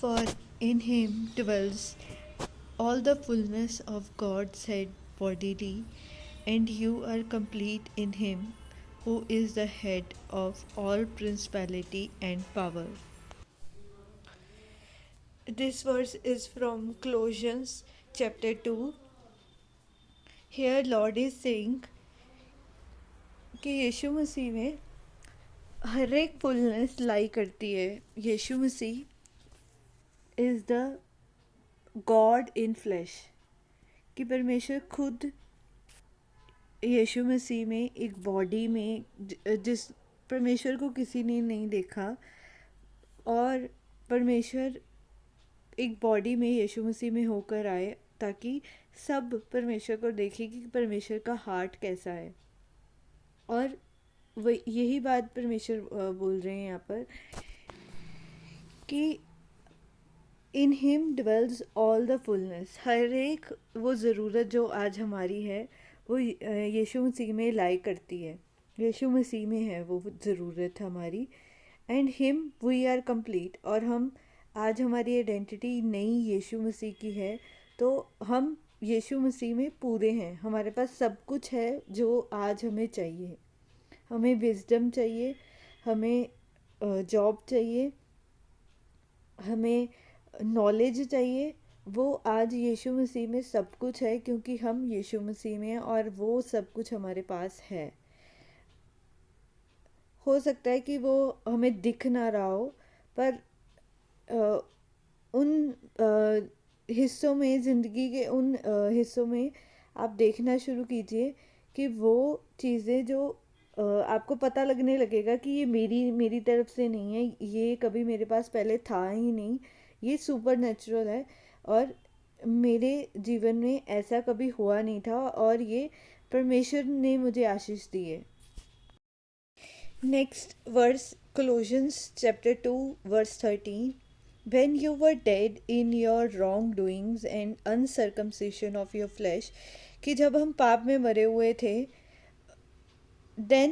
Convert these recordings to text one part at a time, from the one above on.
For in him dwells all the fullness of God's head bodily, and you are complete in him who is the head of all principality and power. This verse is from Colossians chapter 2. Here Lord is saying कि यीशु मसीह में हर एक fullness लाई करती है. यीशु मसीह is the God in flesh, कि परमेश्वर खुद यीशु मसीह में एक बॉडी में, जिस परमेश्वर को किसी ने नहीं देखा, और परमेश्वर एक बॉडी में यीशु मसीह में होकर आए ताकि सब परमेश्वर को देखें कि परमेश्वर का हार्ट कैसा है. और वही यही बात परमेश्वर बोल रहे हैं यहाँ पर कि in him dwells all the fullness. हर एक वो ज़रूरत जो आज हमारी है वो यीशु मसीह में लाई करती है. यीशु मसीह में है वो ज़रूरत हमारी. And him we are complete. और हम आज हमारी आइडेंटिटी नई यीशु मसीह की है, तो हम यीशु मसीह में पूरे हैं. हमारे पास सब कुछ है जो आज हमें चाहिए. हमें विजडम चाहिए, हमें जॉब चाहिए, हमें नॉलेज चाहिए. वो आज यीशु मसीह में सब कुछ है, क्योंकि हम यीशु मसीह में हैं और वो सब कुछ हमारे पास है. हो सकता है कि वो हमें दिख ना रहा हो, पर उन हिस्सों में, ज़िंदगी के उन हिस्सों में आप देखना शुरू कीजिए कि वो चीज़ें जो आपको पता लगने लगेगा कि ये मेरी तरफ से नहीं है, ये कभी मेरे पास पहले था ही नहीं, ये सुपर नेचुरल है, और मेरे जीवन में ऐसा कभी हुआ नहीं था, और ये परमेश्वर ने मुझे आशीष दी है. Next verse, Colossians chapter 2 verse 13. When you were dead in your wrongdoings and uncircumcision of your flesh, कि जब हम पाप में मरे हुए थे, then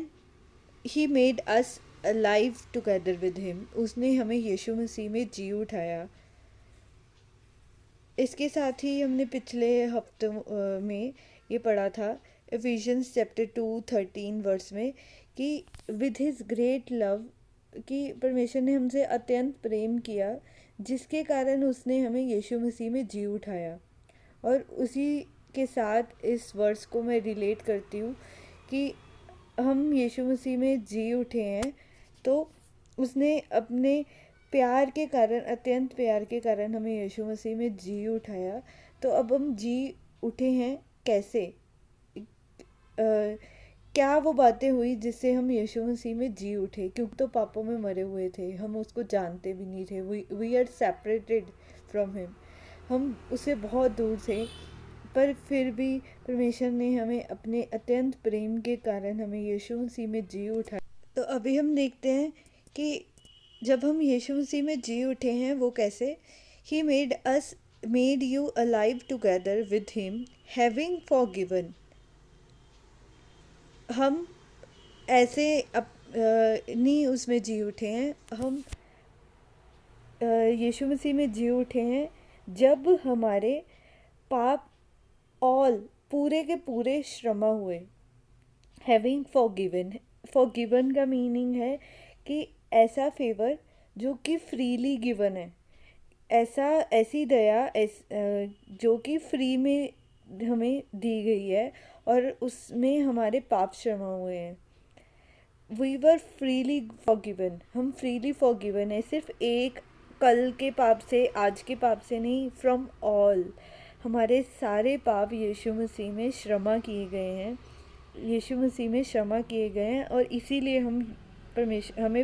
he made us alive together with him. उसने हमें यीशु मसीह में जी उठाया. इसके साथ ही हमने पिछले हफ्तों में ये पढ़ा था Ephesians chapter 2:13 वर्स में कि with his great love, कि परमेश्वर ने हमसे अत्यंत प्रेम किया जिसके कारण उसने हमें यीशु मसीह में जी उठाया. और उसी के साथ इस वर्स को मैं रिलेट करती हूँ कि हम यीशु मसीह में जी उठे हैं, तो उसने अपने प्यार के कारण, अत्यंत प्यार के कारण हमें यीशु मसीह में जी उठाया. तो अब हम जी उठे हैं कैसे? क्या वो बातें हुई जिससे हम यीशु मसीह में जी उठे? क्योंकि तो पापों में मरे हुए थे, हम उसको जानते भी नहीं थे. We are separated from him. हम उससे बहुत दूर थे, पर फिर भी परमेश्वर ने हमें अपने अत्यंत प्रेम के कारण हमें यीशु मसीह में जी उठाया. तो अभी हम देखते हैं कि जब हम यीशु मसीह में जी उठे हैं वो कैसे. He made you alive together with him having forgiven. हम ऐसे नहीं उसमें जी उठे हैं, हम यीशु मसीह में जी उठे हैं जब हमारे पाप ऑल पूरे के पूरे क्षमा हुए. हैविंग फॉरगिवन का मीनिंग है कि ऐसा फेवर जो कि फ्रीली गिवन है, ऐसी दया जो कि फ्री में हमें दी गई है, और उसमें हमारे पाप क्षमा हुए हैं. We were freely forgiven. हम फ्रीली फॉरगिवन है, सिर्फ एक कल के पाप से, आज के पाप से नहीं, फ्रॉम ऑल. हमारे सारे पाप यीशु मसीह में क्षमा किए गए हैं, यीशु मसीह में क्षमा किए गए हैं, और इसीलिए हमें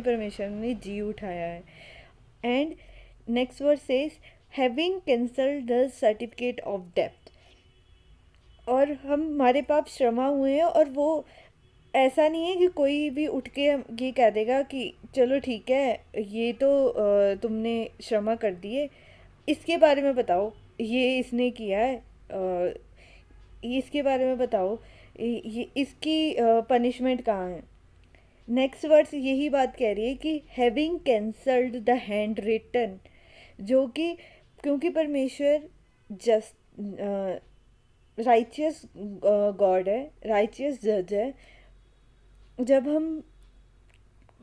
परमेश्वर ने जी उठाया है. And next verse says having cancelled the certificate of डेब्ट. और हमारे पाप क्षमा हुए हैं, और वो ऐसा नहीं है कि कोई भी उठ के ये कह देगा कि चलो ठीक है, ये तो तुमने क्षमा कर दिए, इसके बारे में बताओ, ये इसने किया है, इसके बारे में बताओ, ये इसकी पनिशमेंट कहाँ है. नेक्स्ट वर्ड्स यही बात कह रही है कि having cancelled the handwritten, जो कि क्योंकि परमेश्वर जस्ट राइचियस गॉड है, राइचियस जज है। जब हम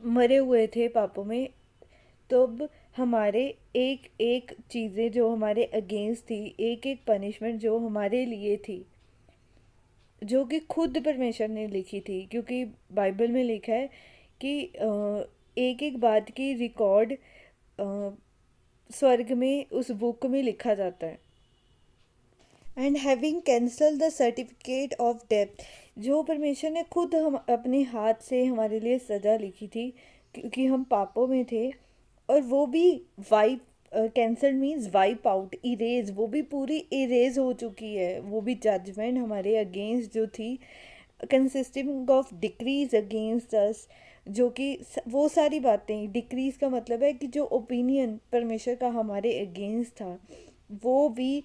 मरे हुए थे पापों में, तब हमारे एक एक चीज़ें जो हमारे अगेंस्ट थी, एक एक पनिशमेंट जो हमारे लिए थी, जो कि खुद परमेश्वर ने लिखी थी, क्योंकि बाइबल में लिखा है कि एक एक बात की रिकॉर्ड स्वर्ग में उस बुक में लिखा जाता है। And having cancel the certificate of depth, जो परमेश्वर ने खुद हम अपने हाथ से हमारे लिए सज़ा लिखी थी क्योंकि हम पापों में थे, और वो भी wipe, cancel means wipe out, erase, वो भी पूरी इरेज हो चुकी है। वो भी जजमेंट हमारे अगेंस्ट जो थी, consisting of decrease against us, जो कि वो सारी बातें, डिक्रीज का मतलब है कि जो ओपिनियन परमेश्वर का हमारे अगेंस्ट था, वो भी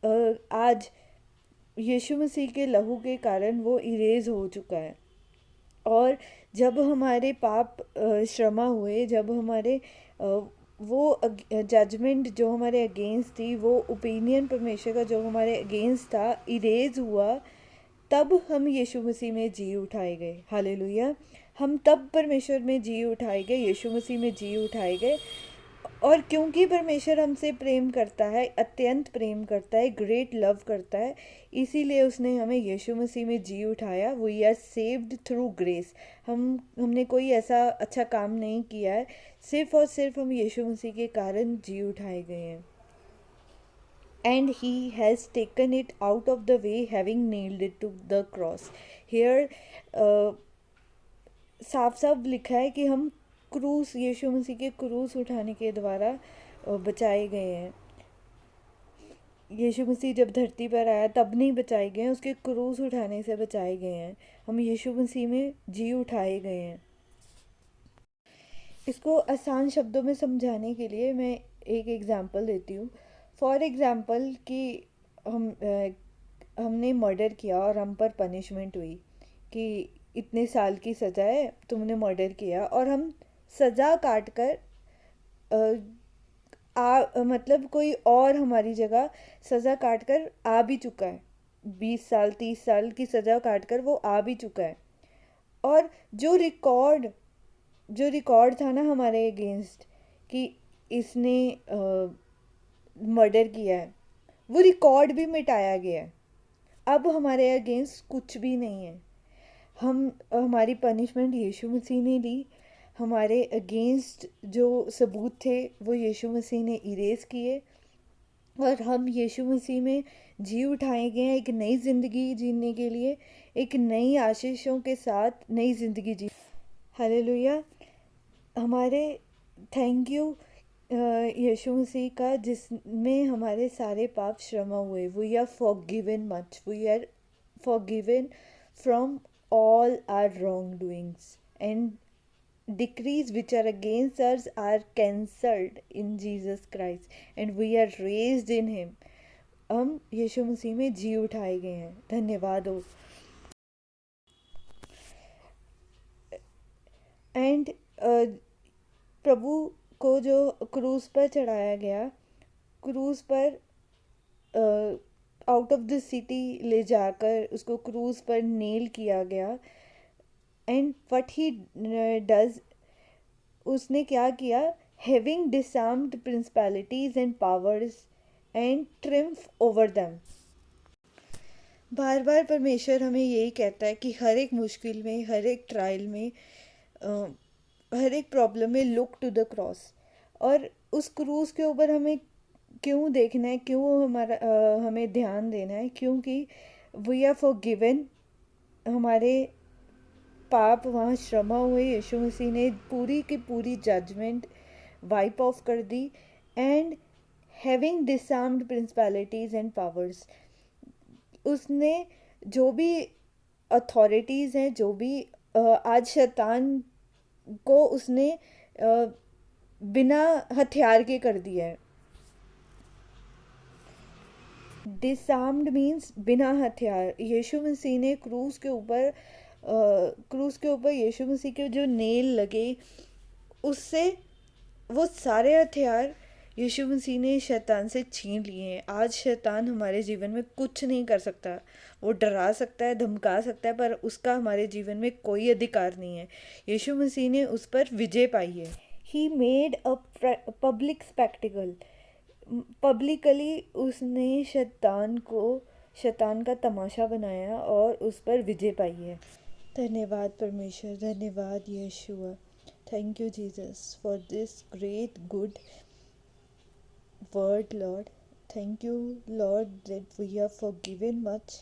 आज यीशु मसीह के लहू के कारण वो इरेज हो चुका है। और जब हमारे पाप क्षमा हुए, जब हमारे वो जजमेंट जो हमारे अगेंस्ट थी, वो ओपिनियन परमेश्वर का जो हमारे अगेंस्ट था, इरेज हुआ, तब हम यीशु मसीह में जी उठाए गए। हालेलुया। हम तब परमेश्वर में जी उठाए गए, यीशु मसीह में जी उठाए गए। और क्योंकि परमेश्वर हमसे प्रेम करता है, अत्यंत प्रेम करता है, ग्रेट लव करता है, इसीलिए उसने हमें यीशु मसीह में जी उठाया। We are saved through grace. हमने कोई ऐसा अच्छा काम नहीं किया है, सिर्फ और सिर्फ हम यीशु मसीह के कारण जी उठाए गए हैं। And he has taken it out of the way, having nailed it to the cross. Here साफ साफ लिखा है कि हम क्रूस, यीशु मसीह के क्रूस उठाने के द्वारा बचाए गए हैं। यीशु मसीह जब धरती पर आया तब नहीं बचाए गए हैं, उसके क्रूस उठाने से बचाए गए हैं। हम यीशु मसीह में जी उठाए गए हैं। इसको आसान शब्दों में समझाने के लिए मैं एक एग्ज़ाम्पल देती हूँ। फॉर एग्ज़ाम्पल कि हमने मर्डर किया और हम पर पनिशमेंट हुई कि इतने साल की सज़ा है, तुमने मर्डर किया, और हम सज़ा काट कर मतलब कोई और हमारी जगह सज़ा काट कर आ भी चुका है, 20 साल 30 साल की सज़ा काट कर वो आ भी चुका है। और जो रिकॉर्ड था ना हमारे अगेंस्ट कि इसने मर्डर किया है, वो रिकॉर्ड भी मिटाया गया है। अब हमारे अगेंस्ट कुछ भी नहीं है। हमारी पनिशमेंट यीशु मसीह ने ली। हमारे अगेंस्ट जो सबूत थे वो यीशु मसीह ने इरेज किए, और हम यीशु मसीह में जी उठाए गए हैं एक नई ज़िंदगी जीने के लिए, एक नई आशीषों के साथ नई ज़िंदगी जी। हालेलुया। हमारे थैंक यू यीशु मसीह का, जिसमें हमारे सारे पाप क्षमा हुए। We are forgiven much, we are forgiven from all our wrongdoings, and decrees which are against us are cancelled in Jesus Christ, and we are raised in him. हम यीशु मसीह में जी उठाए गए हैं। धन्यवाद हो। एंड प्रभु को जो क्रूस पर चढ़ाया गया, क्रूस पर आउट ऑफ द सिटी ले जाकर उसको क्रूज पर नेल किया गया। एंड व्हाट ही डज, उसने क्या किया, having disarmed principalities and powers and triumph over them. बार बार परमेश्वर हमें यही कहता है कि हर एक मुश्किल में, हर एक ट्रायल में, हर एक प्रॉब्लम में लुक टू द क्रॉस। और उस क्रूज के ऊपर हमें क्यों देखना है, क्यों हमें ध्यान देना है, क्योंकि वी आर फॉरगिवन। हमारे पाप वहाँ क्षमा हुए, यीशु मसीह ने पूरी की पूरी जजमेंट वाइप ऑफ कर दी। And having disarmed principalities and powers, उसने जो भी अथॉरिटीज़ हैं, जो भी आज शैतान को उसने बिना हथियार के कर दिया है। डिसआर्म्ड मीन्स बिना हथियार। यीशु मसीह ने क्रूस के ऊपर यीशु मसीह के जो नेल लगे, उससे वो सारे हथियार यीशु मसीह ने शैतान से छीन लिए हैं। आज शैतान हमारे जीवन में कुछ नहीं कर सकता। वो डरा सकता है, धमका सकता है, पर उसका हमारे जीवन में कोई अधिकार नहीं है। यीशु मसीह ने उस पर विजय पाई है। He made a public spectacled, publicly उसने शैतान का तमाशा बनाया और उस पर विजय पाई है। धन्यवाद परमेश्वर, धन्यवाद Yeshua. Thank you Jesus for this great good word, Lord. Thank you, Lord, that we are forgiven much.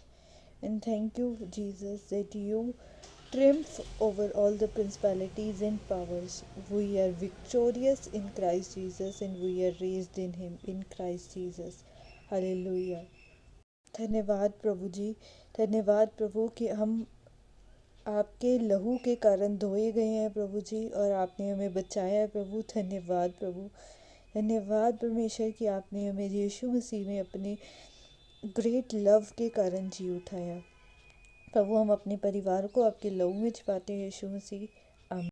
And thank you, Jesus, that you triumph over all the principalities and powers. We are victorious in Christ Jesus and we are raised in Him in Christ Jesus. Hallelujah. धन्यवाद प्रभु जी, धन्यवाद प्रभु कि हम आपके लहू के कारण धोए गए हैं प्रभु जी, और आपने हमें बचाया है प्रभु। धन्यवाद प्रभु, धन्यवाद परमेश्वर कि आपने हमें यीशु मसीह में अपने ग्रेट लव के कारण जी उठाया। प्रभु हम अपने परिवार को आपके लहू में छिपाते हैं यीशु मसीह। आमीन।